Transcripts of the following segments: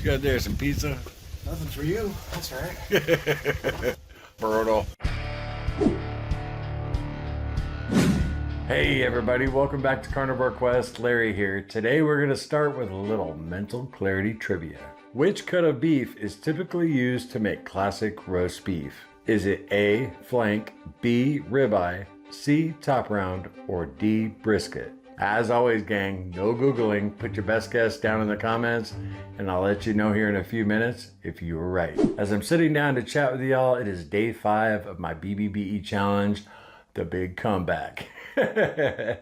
You got there some pizza? Nothing for you. That's right. Brutal. Hey everybody, welcome back to Carnivore Quest. Larry here. Today we're going to start with a little mental clarity trivia. Which cut of beef is typically used to make classic roast beef? Is it A, flank, B, ribeye, C, top round, or D, brisket? As always, gang, no Googling. Put your best guess down in the comments, and I'll let you know here in a few minutes if you were right. As I'm sitting down to chat with y'all, it is day 5 of my bbbe challenge, the big comeback.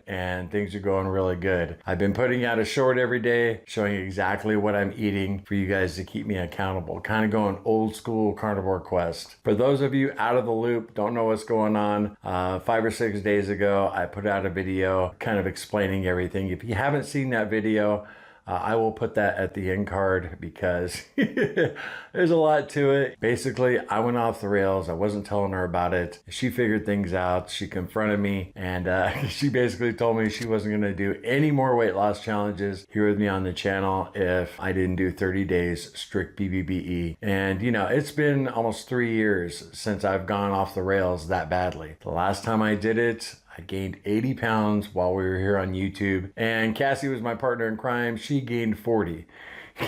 And things are going really good. I've been putting out a short every day showing exactly what I'm eating for you guys to keep me accountable. Kind of going old school carnivore quest. For those of you out of the loop, don't know what's going on, 5 or 6 days ago, I put out a video kind of explaining everything. If you haven't seen that video, I will put that at the end card because there's a lot to it. Basically, I went off the rails. I wasn't telling her about it. She figured things out. She confronted me, and she basically told me she wasn't going to do any more weight loss challenges here with me on the channel if I didn't do 30 days strict bbbe. And you know, it's been almost 3 years since I've gone off the rails that badly. The last time I did it, I gained 80 pounds while we were here on YouTube, and Cassie was my partner in crime. She gained 40.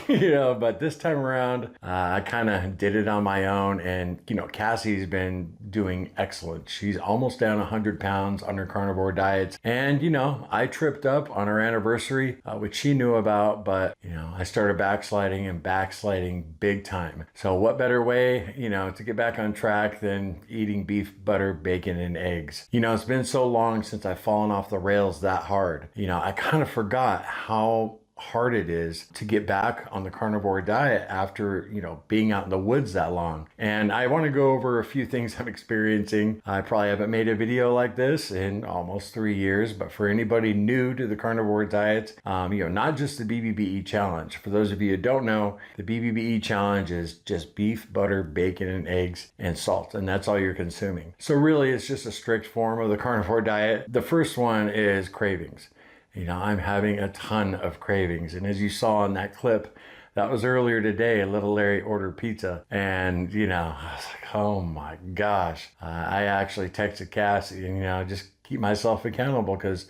You know, but this time around, I kind of did it on my own, and you know, Cassie's been doing excellent. She's almost down 100 pounds on her carnivore diets, and you know, I tripped up on our anniversary, which she knew about, but you know, I started backsliding big time. So what better way, you know, to get back on track than eating beef, butter, bacon, and eggs? You know, it's been so long since I've fallen off the rails that hard. You know, I kind of forgot how hard it is to get back on the carnivore diet after, you know, being out in the woods that long. And I want to go over a few things I'm experiencing. I probably haven't made a video like this in almost 3 years, but for anybody new to the carnivore diet, you know, not just the bbbe challenge. For those of you who don't know, the bbbe challenge is just beef, butter, bacon, and eggs and salt, and that's all you're consuming. So really, it's just a strict form of the carnivore diet. The first one is cravings. You know, I'm having a ton of cravings. And as you saw in that clip, that was earlier today, little Larry ordered pizza. And, you know, I was like, oh my gosh. I actually texted Cassie and, you know, just keep myself accountable because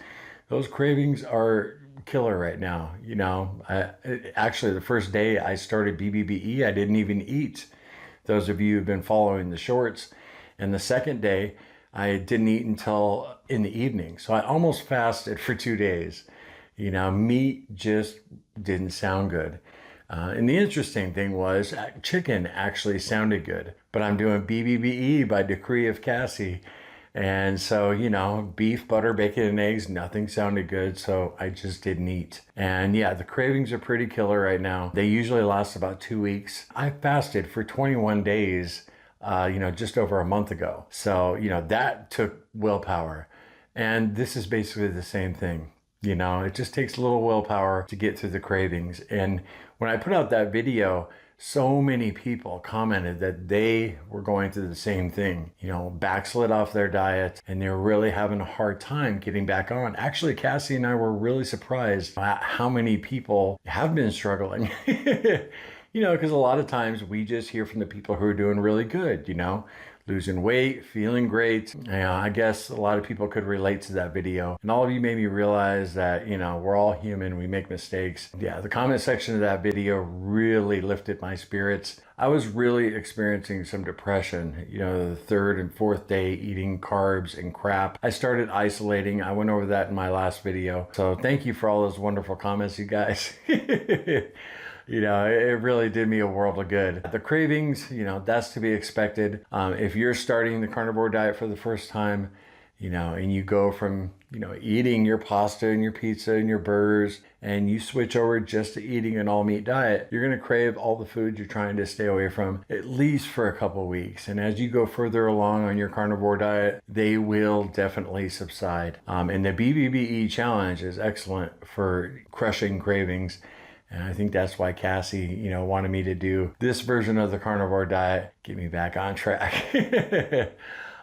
those cravings are killer right now. You know, actually the first day I started bbbe, I didn't even eat. Those of you who've been following the shorts. And the second day, I didn't eat until in the evening. So I almost fasted for 2 days. You know, meat just didn't sound good. And the interesting thing was chicken actually sounded good, but I'm doing bbbe by decree of Cassie. And so, you know, beef, butter, bacon, and eggs, nothing sounded good. So I just didn't eat. And yeah, the cravings are pretty killer right now. They usually last about 2 weeks. I fasted for 21 days. You know, just over a month ago. So, you know, that took willpower. And this is basically the same thing. You know, it just takes a little willpower to get through the cravings. And when I put out that video, so many people commented that they were going through the same thing, you know, backslid off their diet and they're really having a hard time getting back on. Actually, Cassie and I were really surprised at how many people have been struggling. You know, because a lot of times we just hear from the people who are doing really good, you know, losing weight, feeling great. You know, I guess a lot of people could relate to that video. And all of you made me realize that, you know, we're all human, we make mistakes. Yeah, the comment section of that video really lifted my spirits. I was really experiencing some depression, you know, the 3rd and 4th day eating carbs and crap. I started isolating. I went over that in my last video. So thank you for all those wonderful comments, you guys. You know, it really did me a world of good. The cravings, you know, that's to be expected. If you're starting the carnivore diet for the first time, you know, and you go from, you know, eating your pasta and your pizza and your burgers, and you switch over just to eating an all meat diet, you're going to crave all the food you're trying to stay away from, at least for a couple of weeks. And as you go further along on your carnivore diet, they will definitely subside. And the bbbe challenge is excellent for crushing cravings. And I think that's why Cassie, you know, wanted me to do this version of the carnivore diet, get me back on track.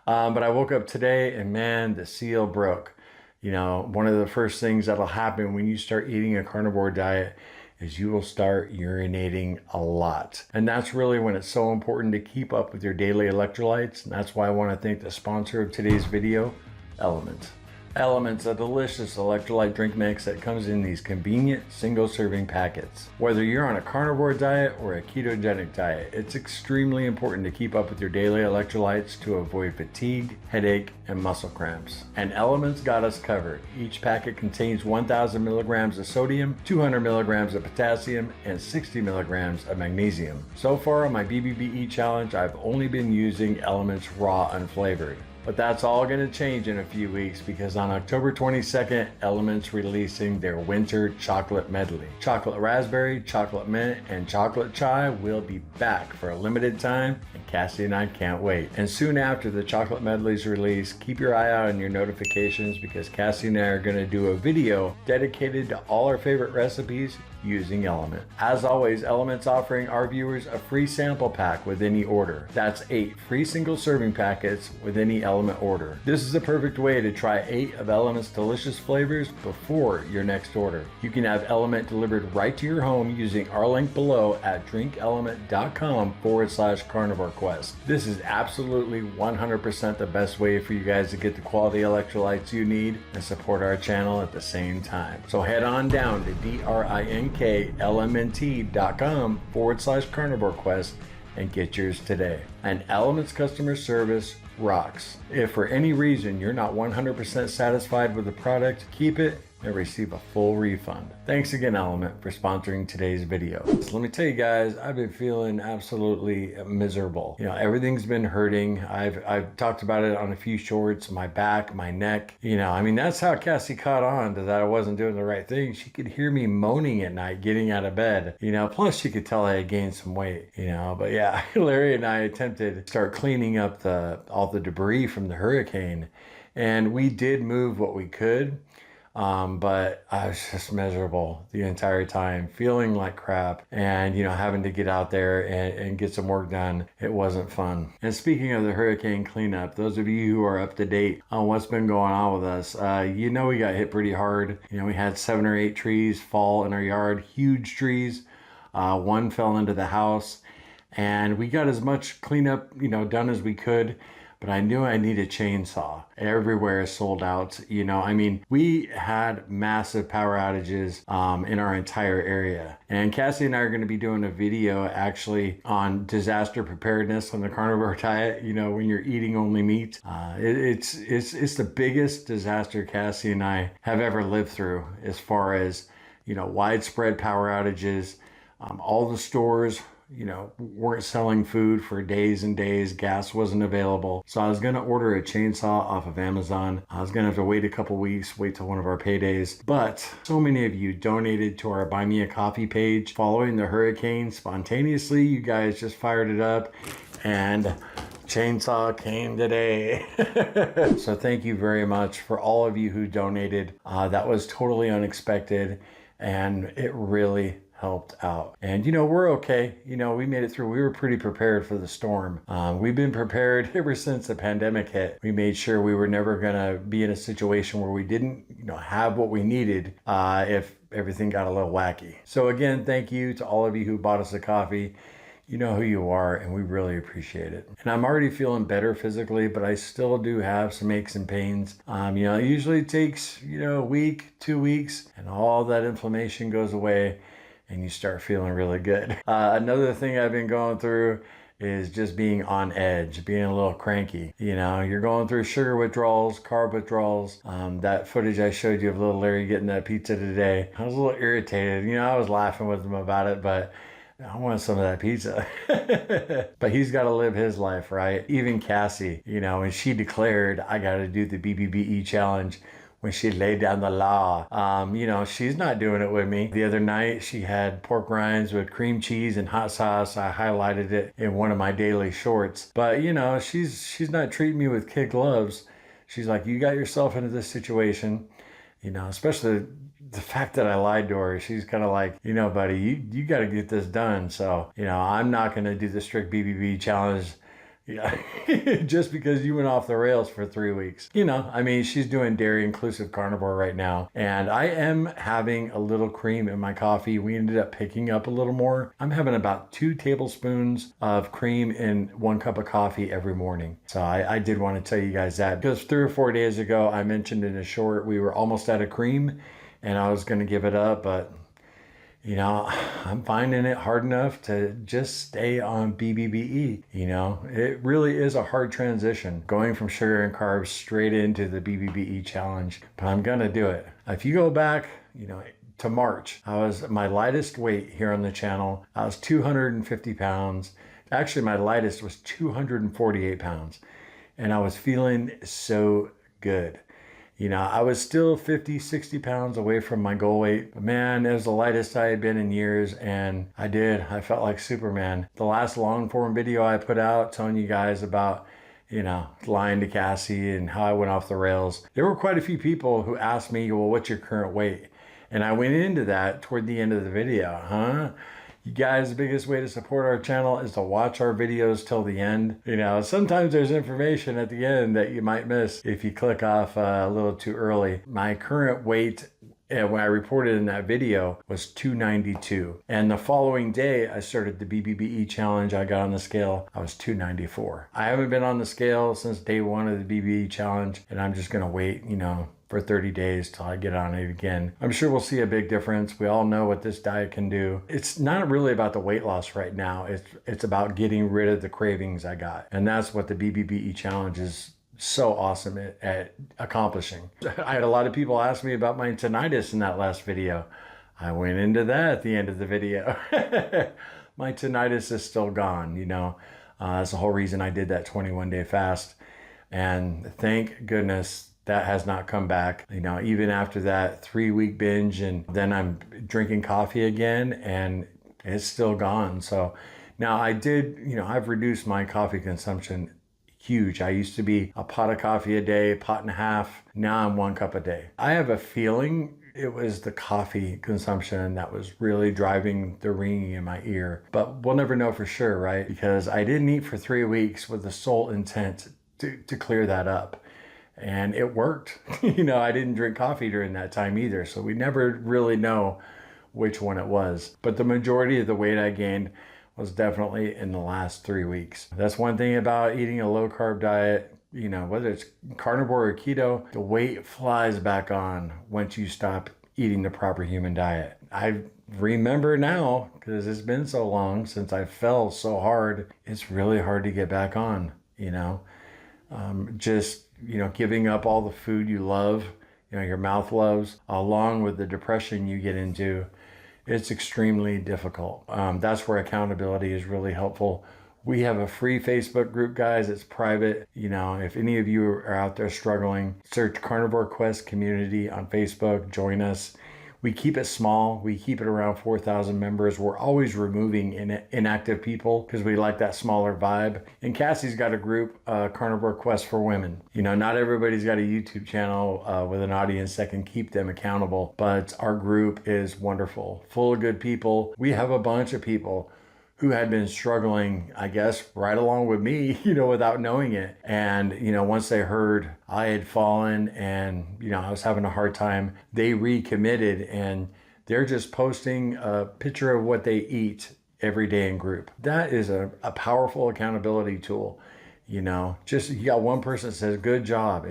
But I woke up today and man, the seal broke. You know, one of the first things that'll happen when you start eating a carnivore diet is you will start urinating a lot. And that's really when it's so important to keep up with your daily electrolytes. And that's why I want to thank the sponsor of today's video, Element. Element's a delicious electrolyte drink mix that comes in these convenient single-serving packets. Whether you're on a carnivore diet or a ketogenic diet, it's extremely important to keep up with your daily electrolytes to avoid fatigue, headache, and muscle cramps. And Element's got us covered. Each packet contains 1,000 milligrams of sodium, 200 milligrams of potassium, and 60 milligrams of magnesium. So far on my bbbe challenge, I've only been using Element's raw unflavored. But that's all going to change in a few weeks because on October 22nd, Element's releasing their winter chocolate medley. Chocolate raspberry, chocolate mint, and chocolate chai will be back for a limited time, and Cassie and I can't wait. And soon after the chocolate medley's release, keep your eye out on your notifications because Cassie and I are going to do a video dedicated to all our favorite recipes using Element. As always, Element's offering our viewers a free sample pack with any order. That's 8 free single serving packets with any Element order. This is a perfect way to try 8 of Element's delicious flavors before your next order. You can have Element delivered right to your home using our link below at drinkelement.com/carnivore quest. This is absolutely 100% the best way for you guys to get the quality electrolytes you need and support our channel at the same time. So head on down to drinkelement.com/carnivore quest and get yours today. And Element's customer service rocks. If for any reason you're not 100% satisfied with the product, keep it and receive a full refund. Thanks again, Element, for sponsoring today's video. So let me tell you guys, I've been feeling absolutely miserable. You know, everything's been hurting. I've talked about it on a few shorts, my back, my neck. You know, I mean, that's how Cassie caught on to that I wasn't doing the right thing. She could hear me moaning at night, getting out of bed. You know, plus she could tell I had gained some weight, you know. But yeah, Larry and I attempted to start cleaning up all the debris from the hurricane. And we did move what we could. But I was just miserable the entire time, feeling like crap, and, you know, having to get out there and get some work done. It wasn't fun. And speaking of the hurricane cleanup, those of you who are up to date on what's been going on with us, you know, we got hit pretty hard. You know, we had 7 or 8 trees fall in our yard, huge trees. One fell into the house, and we got as much cleanup, you know, done as we could. But I knew I needed a chainsaw. Everywhere is sold out. You know, I mean, we had massive power outages in our entire area. And Cassie and I are going to be doing a video actually on disaster preparedness on the carnivore diet. You know, when you're eating only meat, it's the biggest disaster Cassie and I have ever lived through as far as, you know, widespread power outages, all the stores, you know, weren't selling food for days and days. Gas wasn't available. So I was going to order a chainsaw off of Amazon. I was going to have to wait a couple weeks, wait till one of our paydays. But so many of you donated to our Buy Me a Coffee page following the hurricane. Spontaneously, you guys just fired it up and chainsaw came today. So thank you very much for all of you who donated. That was totally unexpected and it really helped out. And, you know, we're okay. You know, we made it through. We were pretty prepared for the storm. We've been prepared ever since the pandemic hit. We made sure we were never going to be in a situation where we didn't, you know, have what we needed if everything got a little wacky. So again, thank you to all of you who bought us a coffee. You know who you are, and we really appreciate it. And I'm already feeling better physically, but I still do have some aches and pains. You know, it usually takes, you know, a week, 2 weeks, and all that inflammation goes away and you start feeling really good. Another thing I've been going through is just being on edge, being a little cranky. You know, you're going through sugar withdrawals, carb withdrawals. That footage I showed you of little Larry getting that pizza today, I was a little irritated. You know, I was laughing with him about it, but I want some of that pizza. But he's got to live his life, right? Even Cassie, you know, when she declared, I got to do the bbbe challenge, when she laid down the law, you know, she's not doing it with me. The other night, she had pork rinds with cream cheese and hot sauce. I highlighted it in one of my daily shorts. But, you know, she's not treating me with kid gloves. She's like, you got yourself into this situation, you know, especially the fact that I lied to her. She's kind of like, you know, buddy, you got to get this done. So, you know, I'm not going to do the strict bbbe challenge, Yeah, just because you went off the rails for 3 weeks. You know, I mean, she's doing dairy inclusive carnivore right now, and I am having a little cream in my coffee. We ended up picking up a little more. I'm having about 2 tablespoons of cream in 1 cup of coffee every morning. So I did want to tell you guys that because 3 or 4 days ago, I mentioned in a short, we were almost out of cream and I was going to give it up, but you know, I'm finding it hard enough to just stay on bbbe. You know, it really is a hard transition going from sugar and carbs straight into the bbbe challenge, but I'm going to do it. If you go back, you know, to March, I was my lightest weight here on the channel. I was 250 pounds. Actually, my lightest was 248 pounds, and I was feeling so good. You know, I was still 50, 60 pounds away from my goal weight. But man, it was the lightest I had been in years, and I felt like Superman. The last long form video I put out telling you guys about, you know, lying to Cassie and how I went off the rails. There were quite a few people who asked me, well, what's your current weight? And I went into that toward the end of the video, You guys, the biggest way to support our channel is to watch our videos till the end. You know, sometimes there's information at the end that you might miss if you click off a little too early. My current weight, when I reported in that video, was 292. And the following day, I started the bbbe challenge. I got on the scale. I was 294. I haven't been on the scale since day 1 of the bbbe challenge, and I'm just going to wait, you know, for 30 days till I get on it again. I'm sure we'll see a big difference. We all know what this diet can do. It's not really about the weight loss right now. It's about getting rid of the cravings I got. And that's what the bbbe challenge is so awesome at accomplishing. I had a lot of people ask me about my tinnitus in that last video. I went into that at the end of the video. My tinnitus is still gone, you know. That's the whole reason I did that 21-day fast. And thank goodness that has not come back. You know, even after that 3-week binge, and then I'm drinking coffee again and it's still gone. So now I did, you know, I've reduced my coffee consumption huge. I used to be a pot of coffee a day, pot and a half. Now I'm 1 cup a day. I have a feeling it was the coffee consumption that was really driving the ringing in my ear, but we'll never know for sure, right? Because I didn't eat for 3 weeks with the sole intent to clear that up. And it worked. You know, I didn't drink coffee during that time either. So we never really know which one it was. But the majority of the weight I gained was definitely in the last 3 weeks. That's one thing about eating a low carb diet. You know, whether it's carnivore or keto, the weight flies back on once you stop eating the proper human diet. I remember now, because it's been so long since I fell so hard, it's really hard to get back on, you know. You know, giving up all the food you love, you know, your mouth loves, along with the depression you get into, it's extremely difficult. That's where accountability is really helpful. We have a free Facebook group, guys. It's private. You know, if any of you are out there struggling, search Carnivore Quest Community on Facebook, join us. We keep it small. We keep it around 4,000 members. We're always removing inactive people because we like that smaller vibe. And Cassie's got a group, Carnivore Quest for Women. You know, not everybody's got a YouTube channel with an audience that can keep them accountable, but our group is wonderful, full of good people. We have a bunch of people who had been struggling, I guess, right along with me, you know, without knowing it. And, you know, once they heard I had fallen and, you know, I was having a hard time, they recommitted and they're just posting a picture of what they eat every day in group. That is a powerful accountability tool. You know, just you got one person that says, good job.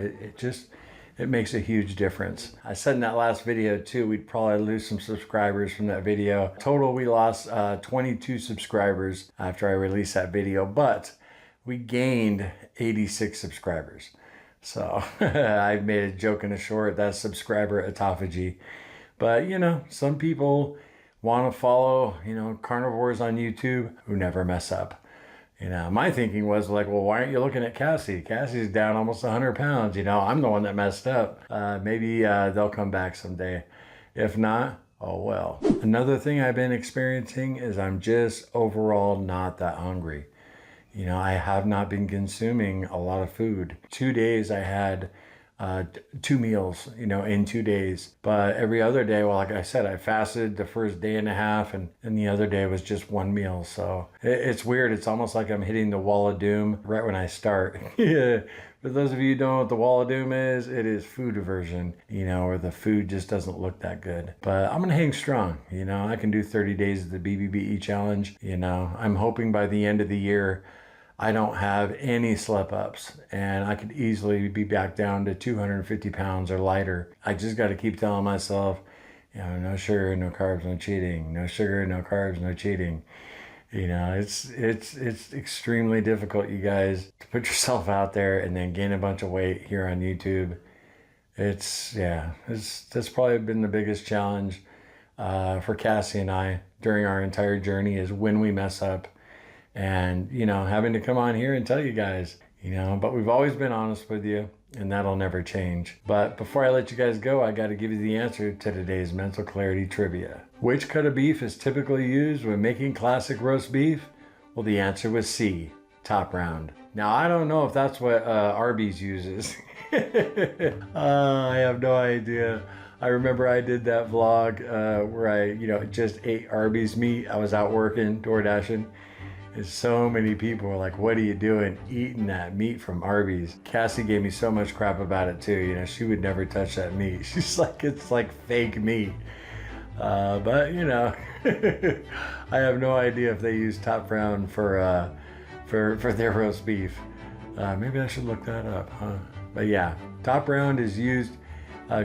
It makes a huge difference. I said in that last video too, we'd probably lose some subscribers from that video. Total, we lost 22 subscribers after I released that video, but we gained 86 subscribers. So I made a joke in a short, that's subscriber autophagy. But you know, some people want to follow, you know, carnivores on YouTube who never mess up. You know, my thinking was like, well, why aren't you looking at Cassie? Cassie's down almost 100 pounds. You know, I'm the one that messed up. Maybe they'll come back someday. If not, oh well. Another thing I've been experiencing is I'm just overall not that hungry. You know, I have not been consuming a lot of food. 2 days I had 2 meals, in 2 days. But every other day, well, like I said, I fasted the first day and a half, and the other day was just 1 meal. So it's weird. It's almost like I'm hitting the wall of doom right when I start. Yeah. For those of you who don't know what the wall of doom is, it is food aversion, where the food just doesn't look that good. But I'm going to hang strong. I can do 30 days of the bbbe challenge. I'm hoping by the end of the year, I don't have any slip ups, and I could easily be back down to 250 pounds or lighter. I just got to keep telling myself, no sugar, no carbs, no cheating. No sugar, no carbs, no cheating. It's extremely difficult, you guys, to put yourself out there and then gain a bunch of weight here on YouTube. That's probably been the biggest challenge for Cassie and I during our entire journey, is when we mess up. And, having to come on here and tell you guys, but we've always been honest with you, and that'll never change. But before I let you guys go, I got to give you the answer to today's mental clarity trivia. Which cut of beef is typically used when making classic roast beef? Well, the answer was C, top round. Now, I don't know if that's what Arby's uses. I have no idea. I remember I did that vlog where I, just ate Arby's meat. I was out working, door dashing. And so many people were like, what are you doing eating that meat from Arby's? Cassie gave me so much crap about it too. She would never touch that meat. She's like, it's like fake meat. But I have no idea if they use top round for their roast beef. Maybe I should look that up, huh? But yeah, top round is used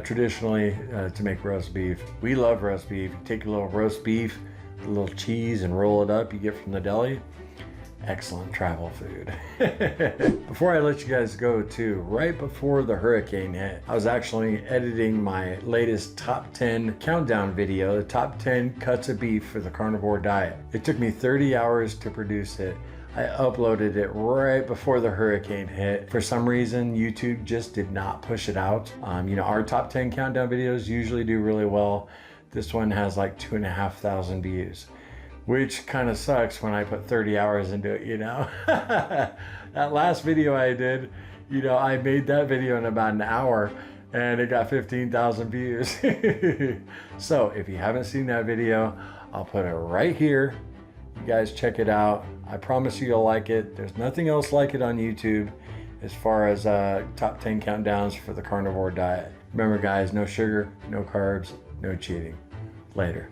traditionally to make roast beef. We love roast beef. You take a little roast beef, a little cheese, and roll it up. You get from the deli. Excellent travel food. Before I let you guys go too, right before the hurricane hit, I was actually editing my latest top 10 countdown video, the top 10 cuts of beef for the carnivore diet. It took me 30 hours to produce it. I uploaded it right before the hurricane hit. For some reason, YouTube just did not push it out. Our top 10 countdown videos usually do really well. This one has like 2,500 views. Which kind of sucks when I put 30 hours into it, That last video I did, I made that video in about an hour and it got 15,000 views. So if you haven't seen that video, I'll put it right here. You guys check it out. I promise you'll like it. There's nothing else like it on YouTube as far as top 10 countdowns for the carnivore diet. Remember guys, no sugar, no carbs, no cheating. Later.